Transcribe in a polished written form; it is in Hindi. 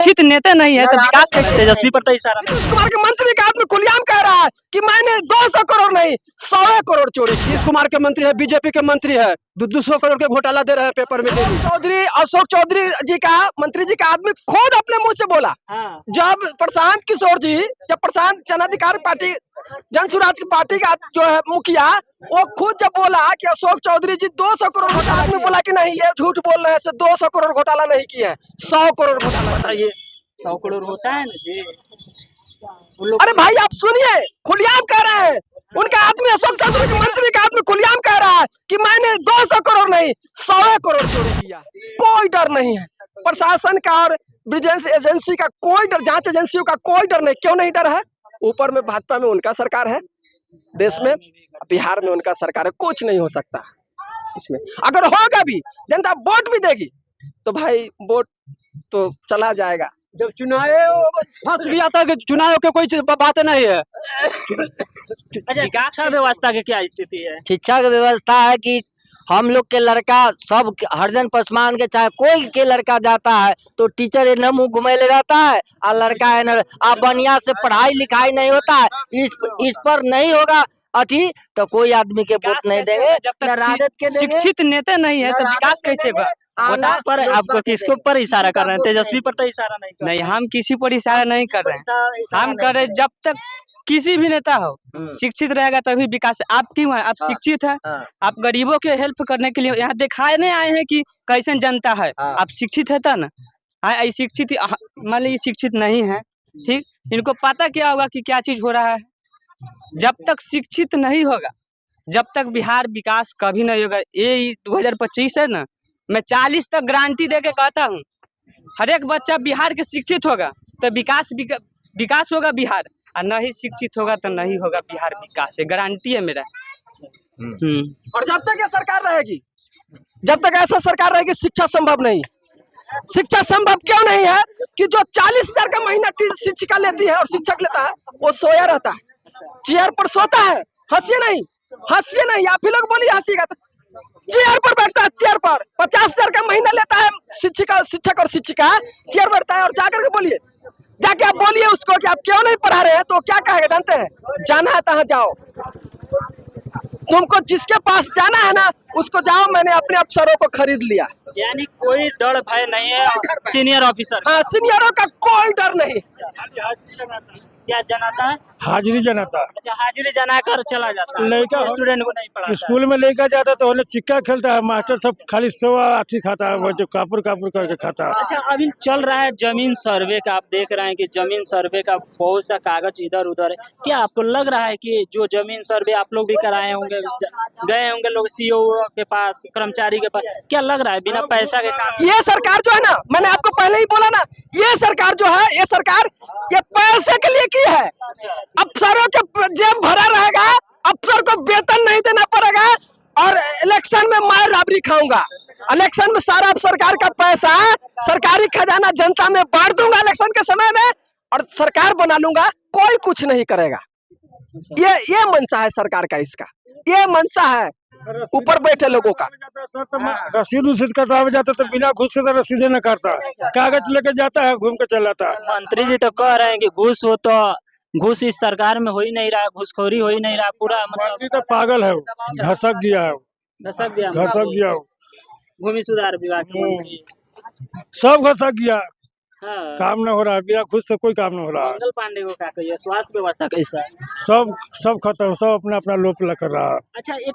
शिक्षित नेता नहीं है तो विकास कैसे? तेजस्वी पर तो इशारा नीतीश कुमार के मंत्री का आदमी खुलेआम कह रहा है कि मैंने 200 करोड़ नहीं 100 करोड़ चोरी। नीतीश कुमार के मंत्री है, बीजेपी के मंत्री है, 200 करोड़ के घोटाला दे रहे हैं पेपर में। अशोक चौधरी जी का मंत्री जी का आदमी खुद अपने मुंह से बोला। जब प्रशांत किशोर जी, जब प्रशांत जन अधिकार पार्टी जन स्वराज की पार्टी का जो है मुखिया, वो खुद जब बोला कि अशोक चौधरी जी 200 करोड़ घोटाला में बोला कि नहीं ये झूठ बोल रहे हैं, 200 करोड़ घोटाला नहीं किया है, 100 करोड़ घोटाला। बताइए 100 करोड़ होता है ना जी। अरे भाई आप सुनिए, खुलेआम कह रहे हैं उनका आदमी, अशोक चौधरी के मंत्री का आदमी खुलेआम कह रहा है कि मैंने 200 करोड़ नहीं 100 करोड़ चोरी किया। कोई डर नहीं है प्रशासन का और विजिलेंस एजेंसी का, कोई डर, जांच एजेंसियों का कोई डर नहीं। क्यों नहीं डर है? ऊपर में भाजपा में उनका सरकार है, देश में बिहार में उनका सरकार है, कुछ नहीं हो सकता इसमें। अगर होगा भी जनता वोट भी देगी तो भाई वोट तो चला जाएगा। जब चुनाव फंस गया था कि चुनाव के कोई बात नहीं है। अच्छा, शिक्षा व्यवस्था की क्या स्थिति है? शिक्षा की व्यवस्था है कि हम लोग के लड़का सब हरजन पसमान के, चाहे कोई के लड़का जाता है तो टीचर इन्हें मुंह घुमे ले जाता है और लड़का है बढ़िया से पढ़ाई लिखाई नहीं होता है। इस पर नहीं होगा अथी तो कोई आदमी के वोट नहीं देंगे। जब तक शिक्षित नेता नहीं है तो विकास कैसे होगा? पर आपको किसके ऊपर इशारा कर रहे हैं? तेजस्वी पर तो इशारा नहीं, हम किसी पर इशारा नहीं कर रहे हैं। हम कर रहे जब तक किसी भी नेता हो शिक्षित रहेगा तभी विकास। आप क्यों है? आप शिक्षित है, आप गरीबों के हेल्प करने के लिए यहाँ दिखाने आए हैं कि कैसे जनता है। आप शिक्षित है तो ना, शिक्षित मान लीजिए शिक्षित नहीं है, ठीक, इनको पता क्या होगा कि क्या चीज हो रहा है। जब तक शिक्षित नहीं होगा जब तक बिहार विकास कभी नहीं होगा। ये 2025 है ना, मैं 40 तक गारंटी दे के कहता हूँ, हर एक बच्चा बिहार के शिक्षित होगा तो विकास होगा बिहार, और नहीं शिक्षित होगा तो नहीं होगा बिहार विकास। ये गारंटी है मेरा। और जब तक ये सरकार रहेगी, जब तक ऐसा सरकार रहेगी, शिक्षा संभव नहीं। शिक्षा संभव क्यों नहीं है कि जो 40,000 का महीना शिक्षिका लेती है और शिक्षक लेता है, वो सोया रहता है, चेयर पर सोता है। हंसिए नहीं, हंसिए नहीं, आप ही लोग बोलिए हंसीगा। चेयर पर बैठता है, चेयर पर 50,000 का महीना लेता है शिक्षक और शिक्षिका, चेयर बैठता है। और जाकर के बोलिए, जाके आप बोलिए उसको कि आप क्यों नहीं पढ़ा रहे हैं, तो क्या कहेगा जानते हैं? जाना है तहाँ जाओ, तुमको जिसके पास जाना है ना उसको जाओ, मैंने अपने अफसरों को खरीद लिया। यानी कोई डर भय नहीं है सीनियर ऑफिसर? हाँ, सीनियरों का कोई डर नहीं। क्या जनाता है? हाजिरी जनाता। अच्छा, हाजिरी जनाकर चला जाता है, स्टूडेंट को नहीं पढ़ाता। स्कूल में लेकर जाता तो उन्हें चिक्का खेलता है, मास्टर सब खाली सवा आठी खाता है, वो जो कापुर करके खाता है। अच्छा, अभी चल रहा है जमीन सर्वे का, आप देख रहे हैं कि जमीन सर्वे का बहुत सा कागज इधर उधर है। क्या आपको लग रहा है कि जो जमीन सर्वे आप लोग भी कराए होंगे, गए होंगे लोग सीओ के पास, कर्मचारी के पास, क्या लग रहा है बिना पैसा के काम? ये सरकार जो है ना, मैंने आपको पहले ही बोला ना, ये सरकार जो है, ये सरकार ये पैसे के लिए की है। अफसरों के जेब भरा रहेगा, अफसर को वेतन नहीं देना पड़ेगा, और इलेक्शन में मैं राबड़ी खाऊंगा। इलेक्शन में सारा सरकार का पैसा, सरकारी खजाना जनता में बांट दूंगा इलेक्शन के समय में, और सरकार बना लूंगा, कोई कुछ नहीं करेगा। ये मंशा है सरकार का, इसका ये मंशा है ऊपर बैठे लोगों का। रसीद कटवावे जाता तो बिना घूस के रसीदे न करता, कागज लेके जाता है, घूम के चला जाता है। मंत्री जी तो कह रहे हैं कि घूस हो तो घूस इस सरकार में हो ही नहीं रहा है, घूसखोरी हो ही नहीं रहा पूरा। मंत्री तो पागल है, घसक गया है, घसक गया। भूमि सुधार विभाग के मंत्री सब घसक गया, हाँ। काम न हो रहा है, बिना घूस से कोई काम न हो रहा है। मंगल पांडे को क्या कहिए, स्वास्थ्य व्यवस्था कैसा है? सब खत्म, सब अपना अपना लोप कर रहा है। अच्छा, एक